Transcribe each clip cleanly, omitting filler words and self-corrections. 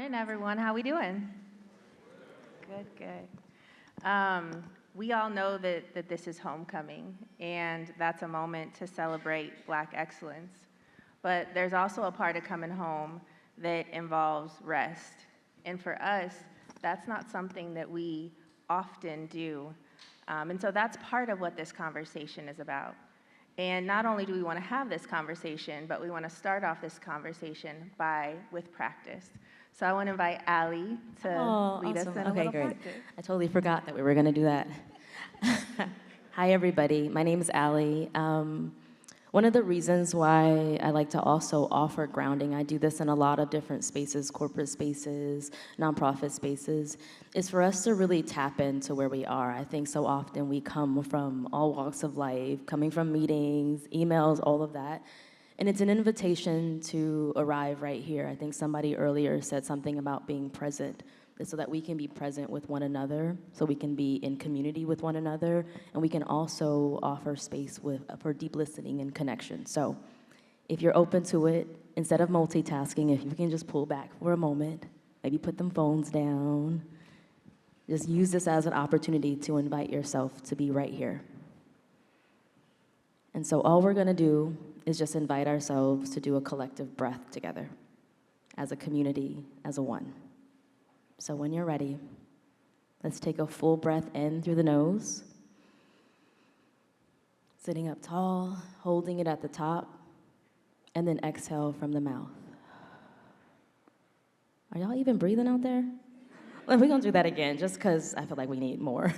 morning, everyone. How we doing? Good, good. We all know that this is homecoming, and that's a moment to celebrate Black excellence. But there's also a part of coming home that involves rest. And for us, that's not something that we often do. And so that's part of what this conversation is about. And not only do we want to have this conversation, but we want to start off this conversation with practice. So I want to invite Allie to lead us in a little great. practice. I totally forgot that we were going to do that. Hi, everybody. My name is Allie. One of the reasons why I like to also offer grounding, I do this in a lot of different spaces, corporate spaces, nonprofit spaces, is for us to really tap into where we are. I think so often we come from all walks of life, coming from meetings, emails, all of that. And it's an invitation to arrive right here. I think somebody earlier said something about being present, so that we can be present with one another, so we can be in community with one another, and we can also offer space for deep listening and connection. So if you're open to it, instead of multitasking, if you can just pull back for a moment, maybe put them phones down, just use this as an opportunity to invite yourself to be right here. And so all we're gonna do is just invite ourselves to do a collective breath together, as a community, as a one. So when you're ready, let's take a full breath in through the nose, sitting up tall, holding it at the top, and then exhale from the mouth. Are y'all even breathing out there? Well, we're gonna do that again, just because I feel like we need more.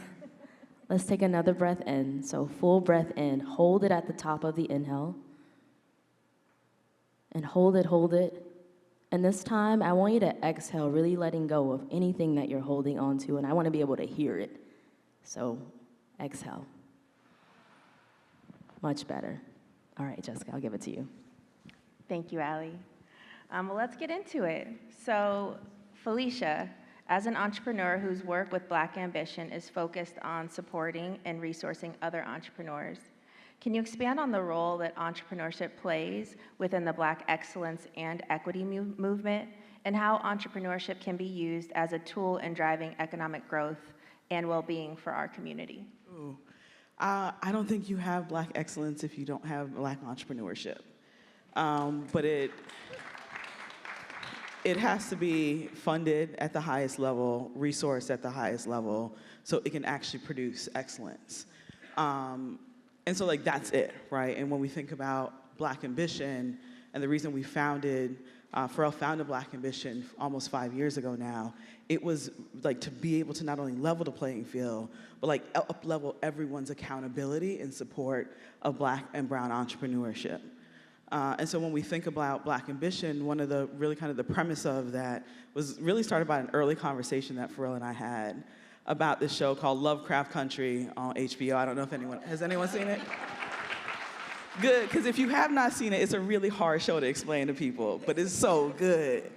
Let's take another breath in. So full breath in, hold it at the top of the inhale, and hold it. And this time, I want you to exhale, really letting go of anything that you're holding on to, and I want to be able to hear it. So exhale. Much better. All right, Jessica, I'll give it to you. Thank you, Allie. Well, let's get into it. So, Felicia, as an entrepreneur whose work with Black Ambition is focused on supporting and resourcing other entrepreneurs, can you expand on the role that entrepreneurship plays within the Black excellence and equity movement, and how entrepreneurship can be used as a tool in driving economic growth and well-being for our community? Ooh. I don't think you have Black excellence if you don't have Black entrepreneurship. But it has to be funded at the highest level, resourced at the highest level, so it can actually produce excellence. And so that's it, right? And when we think about Black Ambition, and the reason we founded, Pharrell founded Black Ambition almost 5 years ago now, it was to be able to not only level the playing field, but up-level everyone's accountability in support of Black and brown entrepreneurship. And so when we think about Black Ambition, one of the really kind of the premise of that was really started by an early conversation that Pharrell and I had about this show called Lovecraft Country on HBO. I don't know if has anyone seen it? Good, because if you have not seen it, it's a really hard show to explain to people, but it's so good.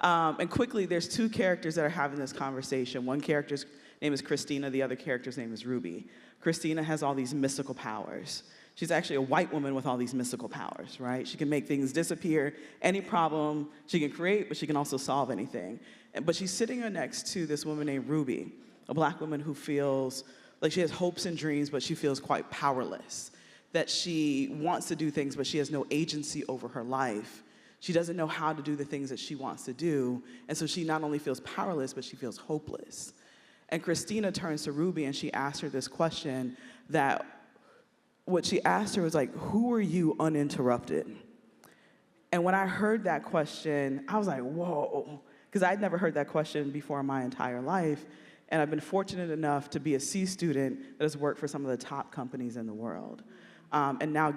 And quickly, there's two characters that are having this conversation. One character's name is Christina, the other character's name is Ruby. Christina has all these mystical powers. She's actually a white woman with all these mystical powers, right? She can make things disappear, any problem she can create, but she can also solve anything. But she's sitting next to this woman named Ruby, a Black woman who feels like she has hopes and dreams, but she feels quite powerless, that she wants to do things, but she has no agency over her life. She doesn't know how to do the things that she wants to do, and so she not only feels powerless, but she feels hopeless. And Christina turns to Ruby and she asks her this question that what she asked her was who are you uninterrupted? And when I heard that question, I was like, whoa, because I'd never heard that question before in my entire life. And I've been fortunate enough to be a C student that has worked for some of the top companies in the world. And now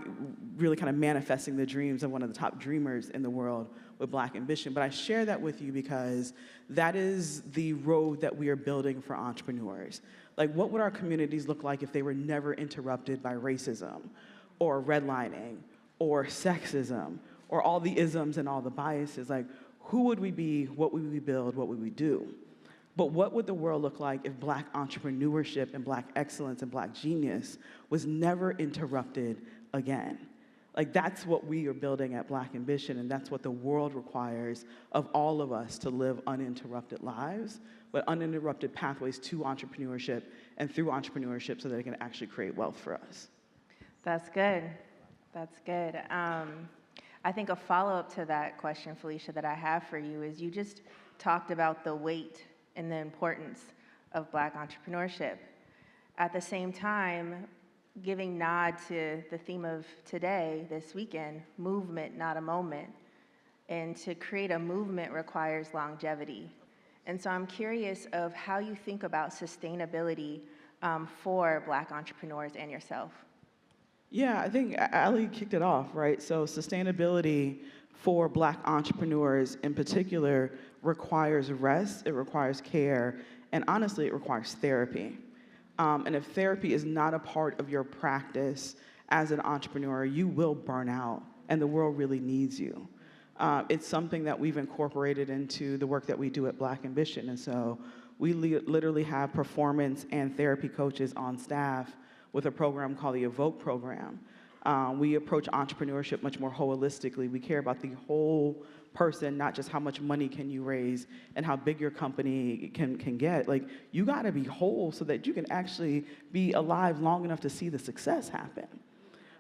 really kind of manifesting the dreams of one of the top dreamers in the world with Black Ambition. But I share that with you because that is the road that we are building for entrepreneurs. What would our communities look like if they were never interrupted by racism or redlining or sexism or all the isms and all the biases? Who would we be? What would we build? What would we do? But what would the world look like if Black entrepreneurship and Black excellence and Black genius was never interrupted again? Like that's what we are building at Black Ambition, and that's what the world requires of all of us to live uninterrupted lives, but uninterrupted pathways to entrepreneurship and through entrepreneurship so that it can actually create wealth for us. That's good. That's good. I think a follow-up to that question, Felicia, that I have for you is you just talked about the weight and the importance of Black entrepreneurship. At the same time, giving nod to the theme of today, this weekend, movement, not a moment. And to create a movement requires longevity. And so I'm curious of how you think about sustainability for Black entrepreneurs and yourself. Yeah, I think Ali kicked it off, right? So sustainability for Black entrepreneurs in particular requires rest, it requires care, and honestly, it requires therapy. And if therapy is not a part of your practice as an entrepreneur, you will burn out, and the world really needs you. It's something that we've incorporated into the work that we do at Black Ambition, and so we literally have performance and therapy coaches on staff with a program called the Evoke program. We approach entrepreneurship much more holistically. We care about the whole person, not just how much money can you raise and how big your company can get. Like, you gotta be whole so that you can actually be alive long enough to see the success happen.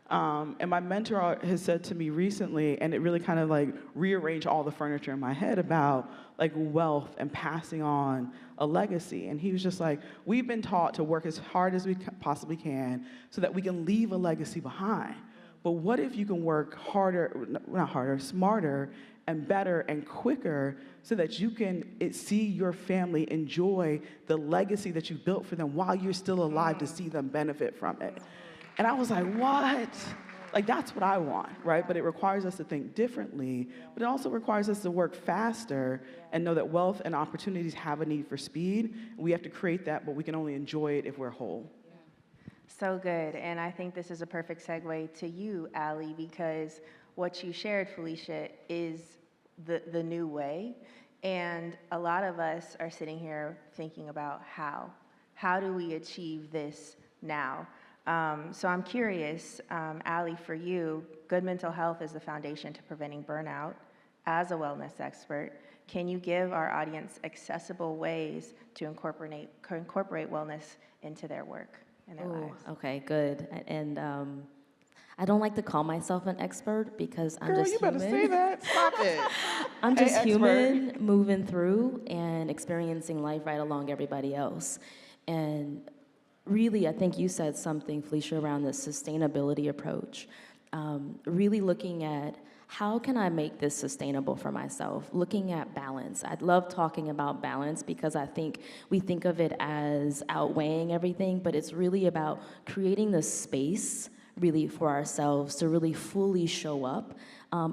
And my mentor has said to me recently, and it really kind of like rearranged all the furniture in my head about like wealth and passing on a legacy. And he was just like, we've been taught to work as hard as we possibly can so that we can leave a legacy behind. But what if you can work harder, not harder, smarter and better and quicker so that you can see your family enjoy the legacy that you built for them while you're still alive to see them benefit from it. And I was like, what? Like, that's what I want, right? But it requires us to think differently, but it also requires us to work faster and know that wealth and opportunities have a need for speed. We have to create that, but we can only enjoy it if we're whole. So good, and I think this is a perfect segue to you, Ali, because what you shared, Felicia, is the new way, and a lot of us are sitting here thinking about how. How do we achieve this now? So I'm curious, Ali, for you, good mental health is the foundation to preventing burnout. As a wellness expert, can you give our audience accessible ways to incorporate wellness into their work and their lives? Okay, good. And I don't like to call myself an expert because I'm just human. Girl, you better say that. Stop it. I'm just Hey, human moving through and experiencing life right along everybody else. And really, I think you said something, Felicia, around this sustainability approach. Really looking at how can I make this sustainable for myself? Looking at balance. I love talking about balance because I think we think of it as outweighing everything, but it's really about creating the space really for ourselves to really fully show up.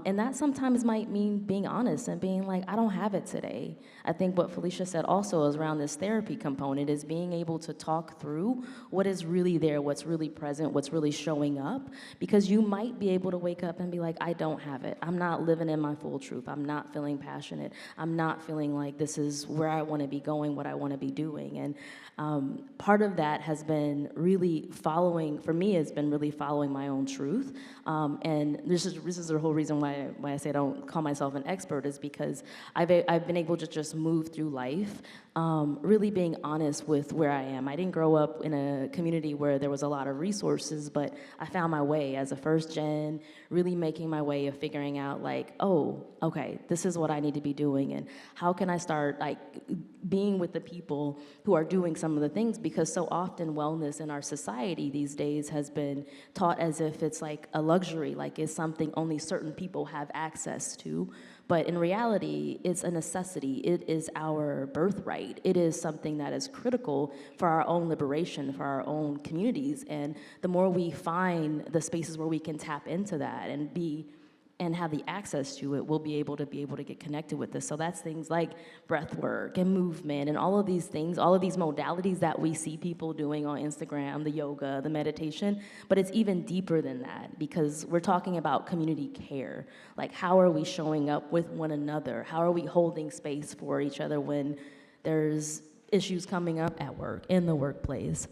And that sometimes might mean being honest and being like, I don't have it today. I think what Felicia said also is around this therapy component is being able to talk through what is really there, what's really present, what's really showing up, because you might be able to wake up and be like, I don't have it. I'm not living in my full truth. I'm not feeling passionate. I'm not feeling like this is where I want to be going, what I want to be doing. And part of that has been really following, for me, has been really following my own truth. And this is the whole reason why I say I don't call myself an expert is because I've been able to just move through life, really being honest with where I am. I didn't grow up in a community where there was a lot of resources, but I found my way as a first gen, really making my way of figuring out like, oh, okay, this is what I need to be doing, and how can I start like being with the people who are doing some of the things, because so often wellness in our society these days has been taught as if it's like a luxury, like it's something only certain people have access to. But in reality, it's a necessity. It is our birthright. It is something that is critical for our own liberation, for our own communities. And the more we find the spaces where we can tap into that and have the access to it, we'll be able to get connected with this. So that's things like breath work and movement and all of these things, all of these modalities that we see people doing on Instagram, the yoga, the meditation, but it's even deeper than that because we're talking about community care. Like, how are we showing up with one another? How are we holding space for each other when there's issues coming up at work, in the workplace?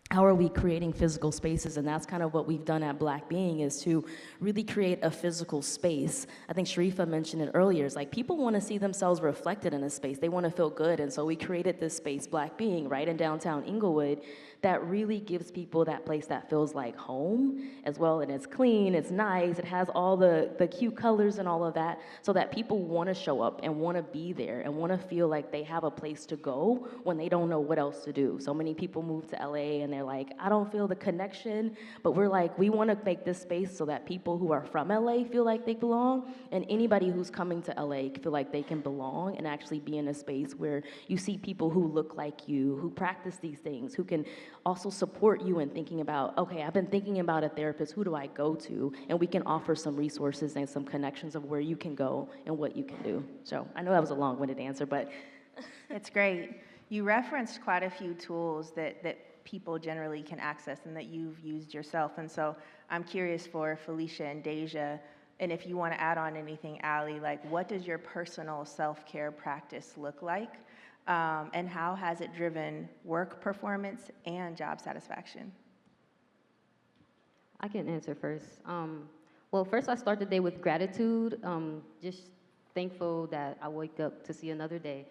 how are we creating physical spaces? And that's kind of what we've done at Black Being, is to really create a physical space. I think Sharifa mentioned it earlier. It's like people want to see themselves reflected in a space. They want to feel good. And so we created this space, Black Being, right in downtown Inglewood, that really gives people that place that feels like home as well. And it's clean, it's nice, it has all the cute colors and all of that, so that people want to show up and want to be there and want to feel like they have a place to go when they don't know what else to do. So many people move to LA and they're like, I don't feel the connection, but we're like, we want to make this space so that people who are from LA feel like they belong, and anybody who's coming to LA feel like they can belong and actually be in a space where you see people who look like you, who practice these things, who can also support you in thinking about, okay, I've been thinking about a therapist, who do I go to? And we can offer some resources and some connections of where you can go and what you can do. So I know that was a long-winded answer, but. It's great. You referenced quite a few tools that people generally can access and that you've used yourself. And so I'm curious for Felicia and Deja, and if you want to add on anything, Allie, like what does your personal self-care practice look like? And how has it driven work performance and job satisfaction? I can answer first. Well, first I start the day with gratitude, just thankful that I wake up to see another day.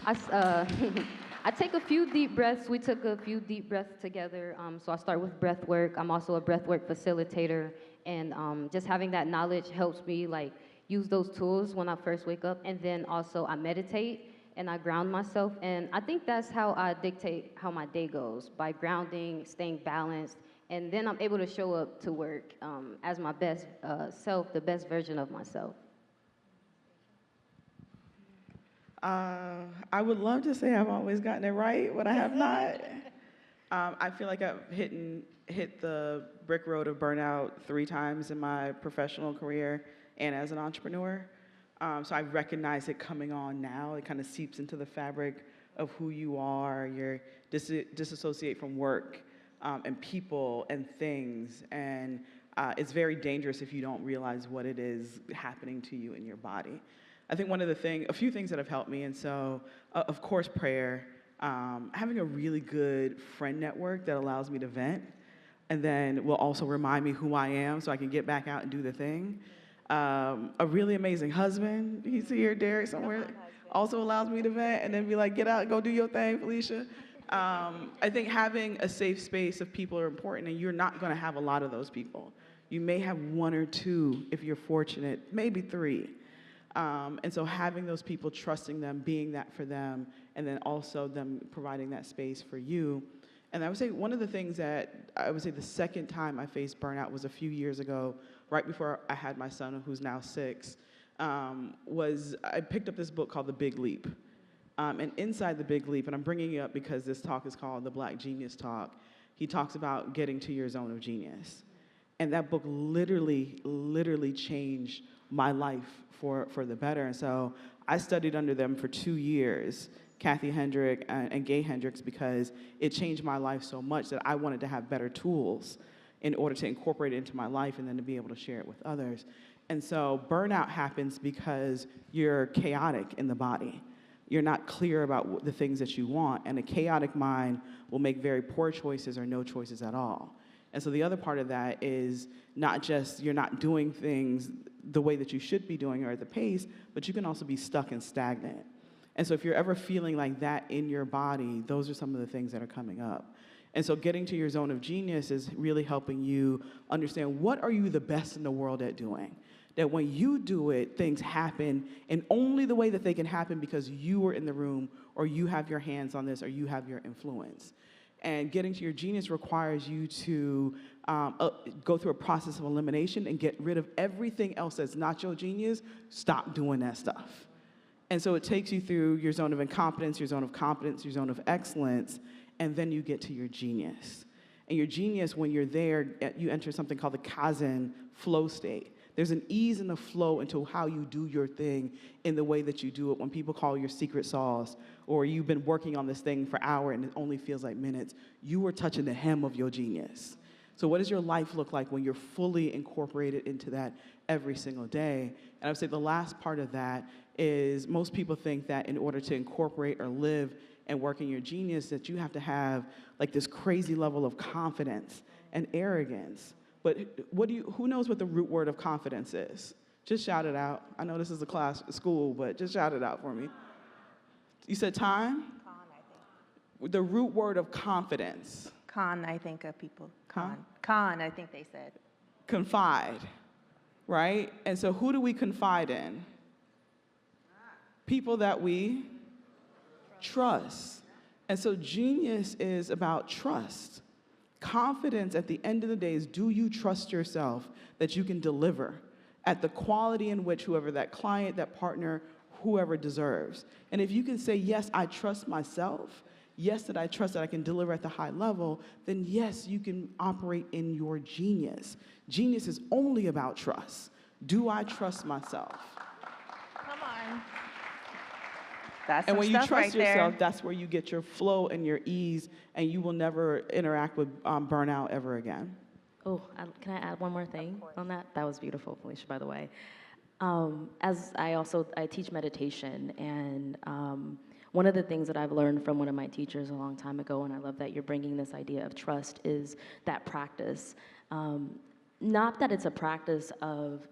I take a few deep breaths. We took a few deep breaths together. So I start with breath work. I'm also a breath work facilitator, and just having that knowledge helps me like use those tools when I first wake up. And then also I meditate and I ground myself. And I think that's how I dictate how my day goes, by grounding, staying balanced. And then I'm able to show up to work as my best self, the best version of myself. I would love to say I've always gotten it right, but I have not. I feel like I've hit the brick road of burnout 3 times in my professional career and as an entrepreneur. So I recognize it coming on now. It kind of seeps into the fabric of who you are. You're disassociate from work and people and things. And it's very dangerous if you don't realize what it is happening to you in your body. I think a few things that have helped me, and so, of course, prayer, having a really good friend network that allows me to vent, and then will also remind me who I am so I can get back out and do the thing. A really amazing husband, he's here, Derek, somewhere, also allows me to vent, and then be like, get out, go do your thing, Felicia. I think having a safe space of people are important, and you're not gonna have a lot of those people. You may have 1 or 2 if you're fortunate, maybe 3. And so having those people, trusting them, being that for them, and then also them providing that space for you. And I would say one of the things that I would say the second time I faced burnout was a few years ago, right before I had my son, who's now 6, was I picked up this book called The Big Leap. And inside The Big Leap, and I'm bringing it up because this talk is called the Black Genius Talk, he talks about getting to your zone of genius. And that book literally changed my life for the better. And so I studied under them for 2 years, Kathy Hendrick and Gay Hendricks, because it changed my life so much that I wanted to have better tools in order to incorporate it into my life and then to be able to share it with others. And so burnout happens because you're chaotic in the body. You're not clear about the things that you want, and a chaotic mind will make very poor choices or no choices at all. And so the other part of that is not just you're not doing things the way that you should be doing or at the pace, but you can also be stuck and stagnant. And so if you're ever feeling like that in your body, those are some of the things that are coming up. And so getting to your zone of genius is really helping you understand what are you the best in the world at doing. That when you do it, things happen in only the way that they can happen because you were in the room or you have your hands on this or you have your influence. And getting to your genius requires you to go through a process of elimination and get rid of everything else that's not your genius. Stop doing that stuff. And so it takes you through your zone of incompetence, your zone of competence, your zone of excellence, and then you get to your genius. And your genius, when you're there, you enter something called the Kaizen flow state. There's an ease and a flow into how you do your thing in the way that you do it. When people call your secret sauce, or you've been working on this thing for hours and it only feels like minutes, you are touching the hem of your genius. So what does your life look like when you're fully incorporated into that every single day? And I would say the last part of that is most people think that in order to incorporate or live and work in your genius, that you have to have like this crazy level of confidence and arrogance. But who knows what the root word of confidence is? Just shout it out. I know this is a school, but just shout it out for me. You said time? Con, I think. The root word of confidence. Con, I think of people. Con. Huh? Con, I think they said. Confide, right? And so who do we confide in? People that we trust. And so genius is about trust. Confidence at the end of the day is, do you trust yourself that you can deliver at the quality in which whoever that client, that partner, whoever deserves? And if you can say, yes, I trust myself, yes, that I trust that I can deliver at the high level, then yes, you can operate in your genius. Genius is only about trust. Do I trust myself? Come on. That's And some when you stuff trust right yourself, there. that's where you get your flow and your ease, and you will never interact with burnout ever again. Oh, can I add one more thing on that? That was beautiful, Felicia, by the way. As I teach meditation, and one of the things that I've learned from one of my teachers a long time ago, and I love that you're bringing this idea of trust, is that practice. Not that it's a practice of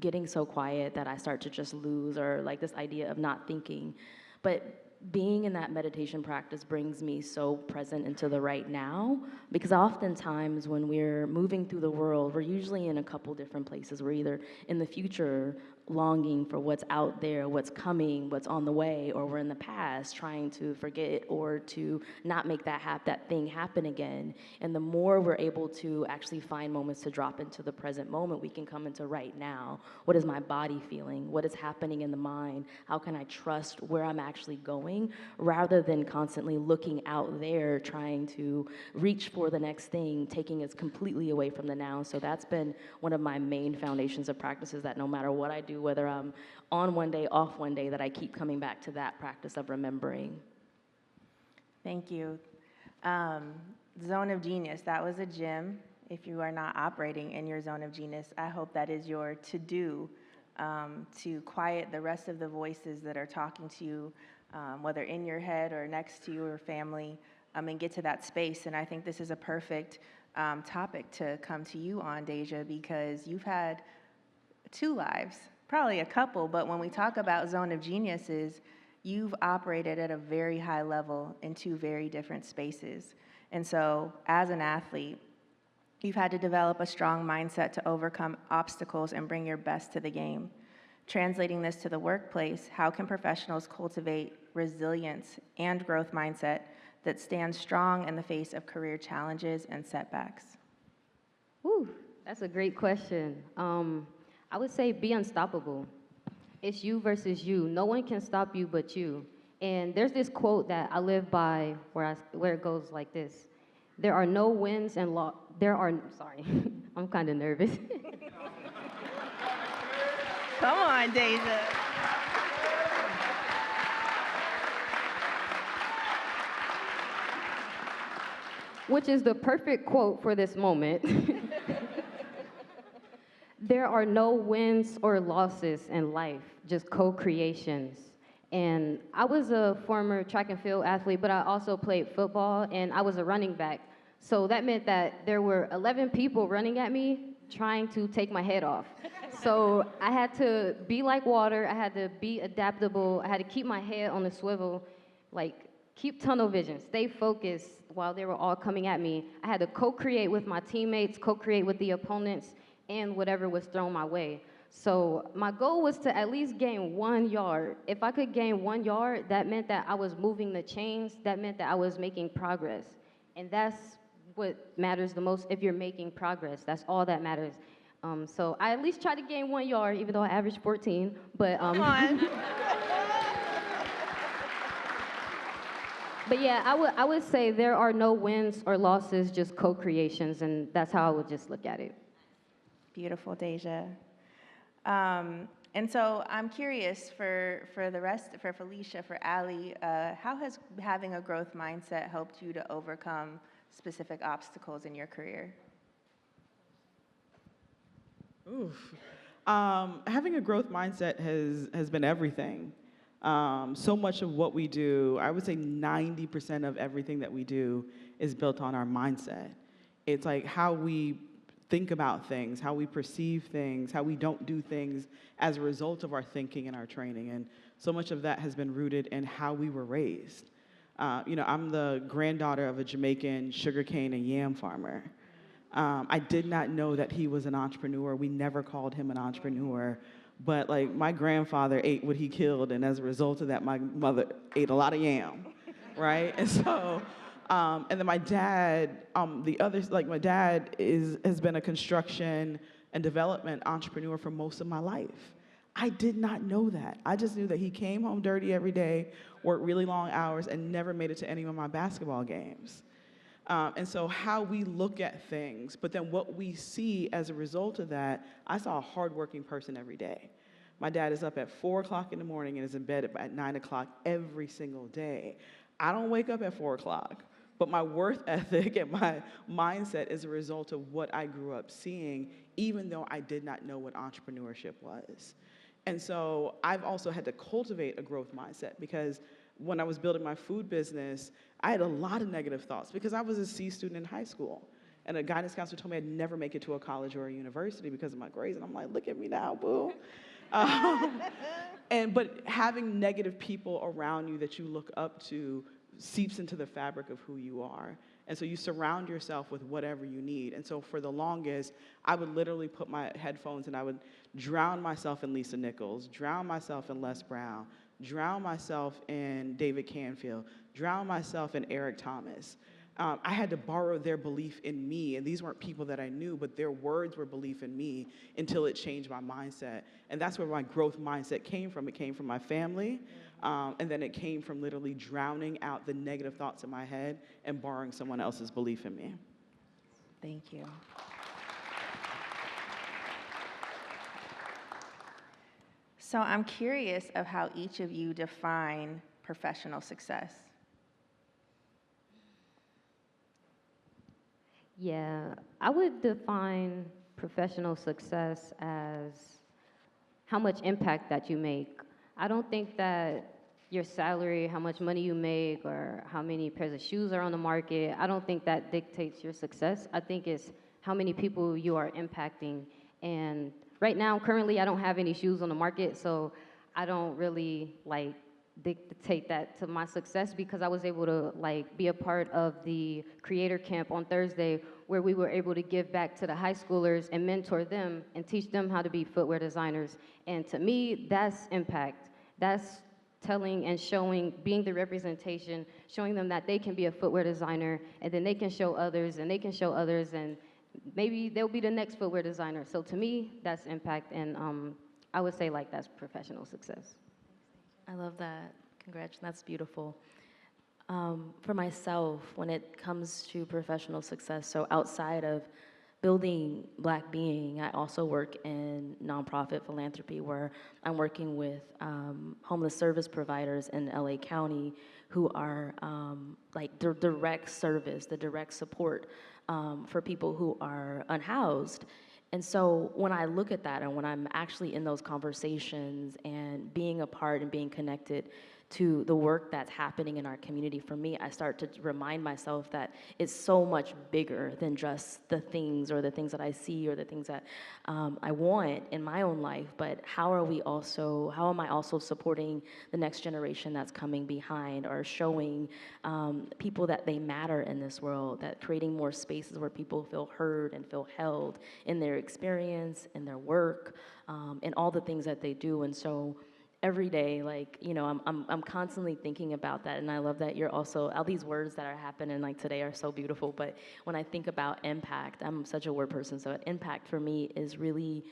getting so quiet that I start to just lose, or like this idea of not thinking, but being in that meditation practice brings me so present into the right now, because oftentimes when we're moving through the world, we're usually in a couple different places. We're either in the future longing for what's out there, what's coming, what's on the way, or we're in the past trying to forget or to not make that thing happen again. And the more we're able to actually find moments to drop into the present moment, we can come into right now. What is my body feeling? What is happening in the mind? How can I trust where I'm actually going, rather than constantly looking out there trying to reach for the next thing, taking us completely away from the now. So that's been one of my main foundations of practices, that no matter what I do, whether I'm on one day, off one day, that I keep coming back to that practice of remembering. Thank you. Zone of genius, that was a gym. If you are not operating in your zone of genius, I hope that is your to-do, to quiet the rest of the voices that are talking to you, whether in your head or next to you or family, and get to that space. And I think this is a perfect topic to come to you on, Deja, because you've had 2 lives, probably a couple, but when we talk about zone of geniuses, you've operated at a very high level in 2 very different spaces. And so as an athlete, you've had to develop a strong mindset to overcome obstacles and bring your best to the game. Translating this to the workplace, how can professionals cultivate resilience and growth mindset that stands strong in the face of career challenges and setbacks? Whew, that's a great question. I would say be unstoppable. It's you versus you. No one can stop you but you. And there's this quote that I live by where it goes like this: there are no wins and sorry, I'm kind of nervous. Come on, Deja. Which is the perfect quote for this moment. There are no wins or losses in life, just co-creations. And I was a former track and field athlete, but I also played football, and I was a running back. So that meant that there were 11 people running at me trying to take my head off. So I had to be like water, I had to be adaptable, I had to keep my head on the swivel, like keep tunnel vision, stay focused while they were all coming at me. I had to co-create with my teammates, co-create with the opponents, and whatever was thrown my way. So my goal was to at least gain 1 yard. If I could gain 1 yard, that meant that I was moving the chains, that meant that I was making progress. And that's what matters the most. If you're making progress, that's all that matters. So I at least tried to gain 1 yard, even though I averaged 14, but Come on. but yeah, I would say there are no wins or losses, just co-creations, and that's how I would just look at it. Beautiful, Deja. And so I'm curious for the rest, for Felicia, for Ali, how has having a growth mindset helped you to overcome specific obstacles in your career? Oof. Having a growth mindset has been everything. So much of what we do, I would say 90% of everything that we do is built on our mindset. It's like how we think about things, how we perceive things, how we don't do things as a result of our thinking and our training. And so much of that has been rooted in how we were raised. I'm the granddaughter of a Jamaican sugarcane and yam farmer. I did not know that he was an entrepreneur. We never called him an entrepreneur. But like my grandfather ate what he killed, and as a result of that, my mother ate a lot of yam, right? And so, and then my dad, my dad has been a construction and development entrepreneur for most of my life. I did not know that. I just knew that he came home dirty every day, worked really long hours, and never made it to any of my basketball games. And so how we look at things, but then what we see as a result of that, I saw a hardworking person every day. My dad is up at 4 o'clock in the morning and is in bed at 9 o'clock every single day. I don't wake up at 4 o'clock, but my worth ethic and my mindset is a result of what I grew up seeing, even though I did not know what entrepreneurship was. And so I've also had to cultivate a growth mindset because when I was building my food business, I had a lot of negative thoughts because I was a C student in high school. And a guidance counselor told me I'd never make it to a college or a university because of my grades. And I'm like, look at me now, boo. But having negative people around you that you look up to seeps into the fabric of who you are. And so you surround yourself with whatever you need. And so for the longest, I would literally put my headphones and I would drown myself in Lisa Nichols, drown myself in Les Brown, drown myself in David Canfield, drown myself in Eric Thomas. I had to borrow their belief in me, and these weren't people that I knew, but their words were belief in me until it changed my mindset. And that's where my growth mindset came from. It came from my family, and then it came from literally drowning out the negative thoughts in my head and borrowing someone else's belief in me. Thank you. So I'm curious of how each of you define professional success. Yeah, I would define professional success as how much impact that you make. I don't think that your salary, how much money you make, or how many pairs of shoes are on the market, I don't think that dictates your success. I think it's how many people you are impacting. And right now, currently, I don't have any shoes on the market, so I don't really dictate that to my success because I was able to be a part of the creator camp on Thursday where we were able to give back to the high schoolers and mentor them and teach them how to be footwear designers. And to me, that's impact. That's telling and showing, being the representation, showing them that they can be a footwear designer and then they can show others and they can show others and maybe they'll be the next footwear designer. So to me, that's impact and I would say that's professional success. I love that. Congratulations. That's beautiful. For myself, when it comes to professional success, so outside of building Black Being, I also work in nonprofit philanthropy where I'm working with homeless service providers in LA County who are the direct service, the direct support for people who are unhoused. And so when I look at that and when I'm actually in those conversations and being a part and being connected to the work that's happening in our community, for me, I start to remind myself that it's so much bigger than just the things or the things that I see or the things that I want in my own life, but how am I also supporting the next generation that's coming behind or showing people that they matter in this world, that creating more spaces where people feel heard and feel held in their experience, in their work, in all the things that they do. And so every day, I'm constantly thinking about that, and I love that you're also, all these words that are happening today are so beautiful, but when I think about impact, I'm such a word person, so impact for me is really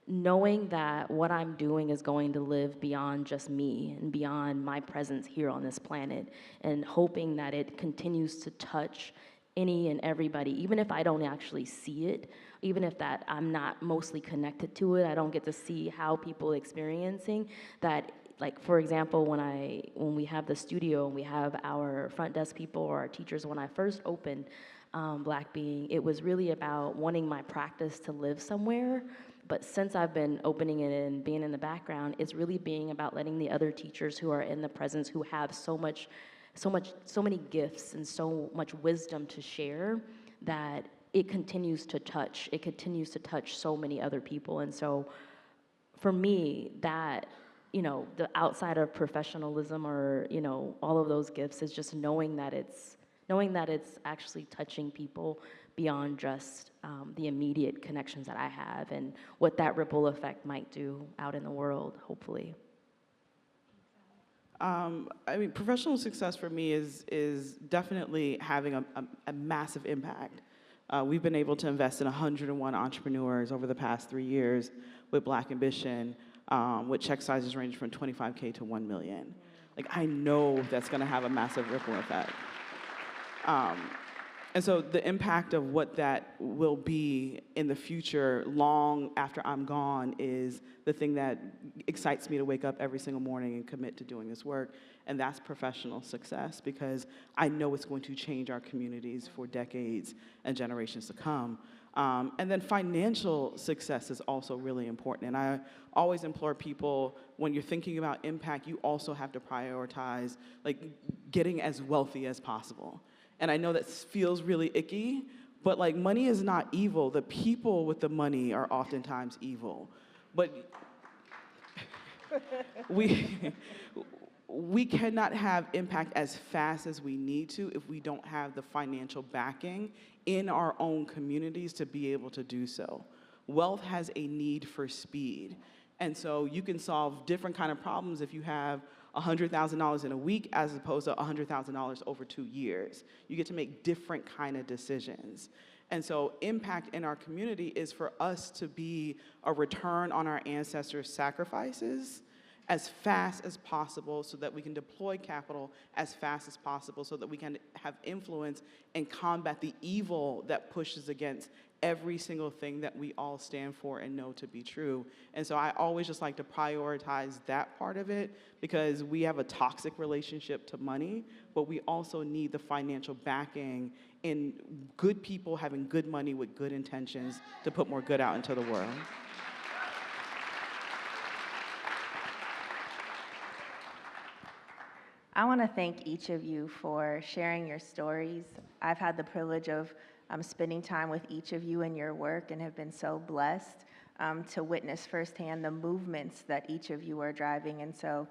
knowing that what I'm doing is going to live beyond just me and beyond my presence here on this planet, and hoping that it continues to touch any and everybody, even if I don't actually see it, even if that I'm not mostly connected to it, I don't get to see how people are experiencing that. For example, when we have the studio and we have our front desk people or our teachers, when I first opened Black Being, it was really about wanting my practice to live somewhere, But since I've been opening it and being in the background, it's really being about letting the other teachers who are in the presence, who have so many gifts and so much wisdom to share, that it continues to touch. It continues to touch so many other people. And so for me, that, the outside of professionalism or, all of those gifts is just knowing that it's actually touching people beyond just the immediate connections that I have, and what that ripple effect might do out in the world, hopefully. Professional success for me is definitely having a massive impact. We've been able to invest in 101 entrepreneurs over the past 3 years with Black Ambition, with check sizes ranging from $25K to $1 million. Like, I know that's going to have a massive ripple effect. And so the impact of what that will be in the future, long after I'm gone, is the thing that excites me to wake up every single morning and commit to doing this work. And that's professional success, because I know it's going to change our communities for decades and generations to come. And then financial success is also really important. And I always implore people, when you're thinking about impact, you also have to prioritize getting as wealthy as possible. And I know that feels really icky, but money is not evil. The people with the money are oftentimes evil. But we cannot have impact as fast as we need to if we don't have the financial backing in our own communities to be able to do so. Wealth has a need for speed. And so you can solve different kind of problems if you have $100,000 in a week as opposed to $100,000 over 2 years. You get to make different kind of decisions. And so impact in our community is for us to be a return on our ancestors' sacrifices as fast as possible, so that we can deploy capital as fast as possible, so that we can have influence and combat the evil that pushes against every single thing that we all stand for and know to be true. And so I always just like to prioritize that part of it, because we have a toxic relationship to money, but we also need the financial backing in good people having good money with good intentions to put more good out into the world. I want to thank each of you for sharing your stories. I've had the privilege of spending time with each of you in your work, and have been so blessed to witness firsthand the movements that each of you are driving. And so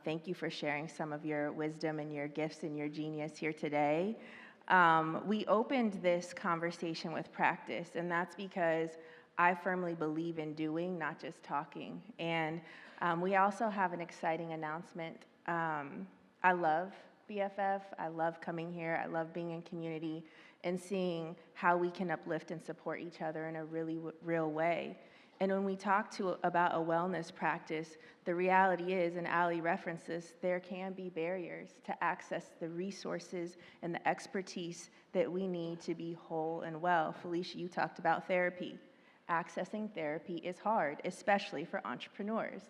thank you for sharing some of your wisdom and your gifts and your genius here today. We opened this conversation with practice, and that's because I firmly believe in doing, not just talking. And we also have an exciting announcement. I love BFF. I love coming here. I love being in community and seeing how we can uplift and support each other in a really real way. And when we talk about a wellness practice, the reality is, and Ali referenced this, there can be barriers to access the resources and the expertise that we need to be whole and well. Felicia, you talked about therapy. Accessing therapy is hard, especially for entrepreneurs.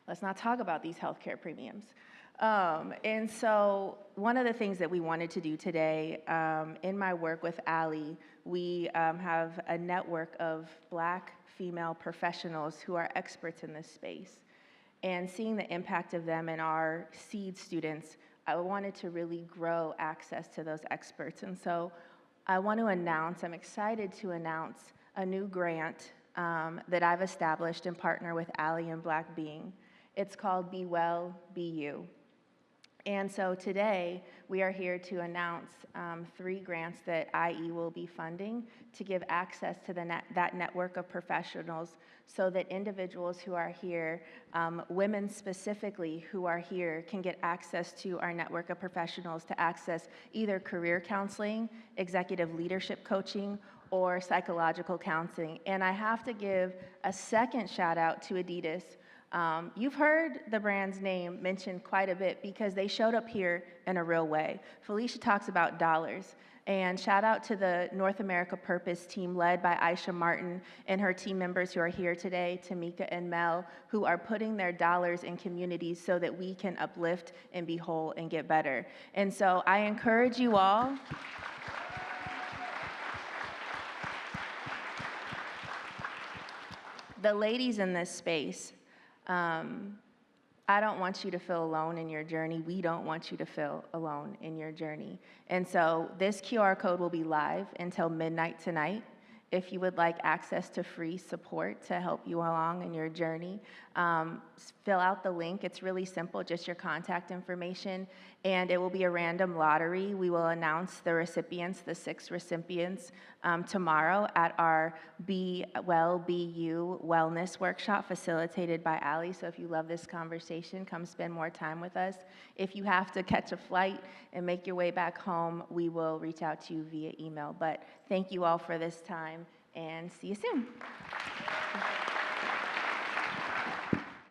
Let's not talk about these healthcare premiums. And so one of the things that we wanted to do today, in my work with Ali, we have a network of Black female professionals who are experts in this space. And seeing the impact of them in our seed students, I wanted to really grow access to those experts. And so I want to announce, I'm excited to announce a new grant that I've established in partner with Ali and Black Being. It's called Be Well, Be You. And so today, we are here to announce 3 grants that IE will be funding to give access to that network of professionals, so that individuals who are here, women specifically who are here, can get access to our network of professionals to access either career counseling, executive leadership coaching, or psychological counseling. And I have to give a second shout out to Adidas. You've heard the brand's name mentioned quite a bit because they showed up here in a real way. Felicia talks about dollars, and shout out to the North America Purpose team led by Aisha Martin and her team members who are here today, Tamika and Mel, who are putting their dollars in communities so that we can uplift and be whole and get better. And so I encourage you all. the ladies in this space, I don't want you to feel alone in your journey. We don't want you to feel alone in your journey. And so this QR code will be live until midnight tonight. If you would like access to free support to help you along in your journey, fill out the link. It's really simple, just your contact information, and it will be a random lottery. We will announce the recipients, the 6 recipients, tomorrow at our Be Well, Be You Wellness Workshop facilitated by Allie. So if you love this conversation, come spend more time with us. If you have to catch a flight and make your way back home, we will reach out to you via email. But thank you all for this time, and see you soon.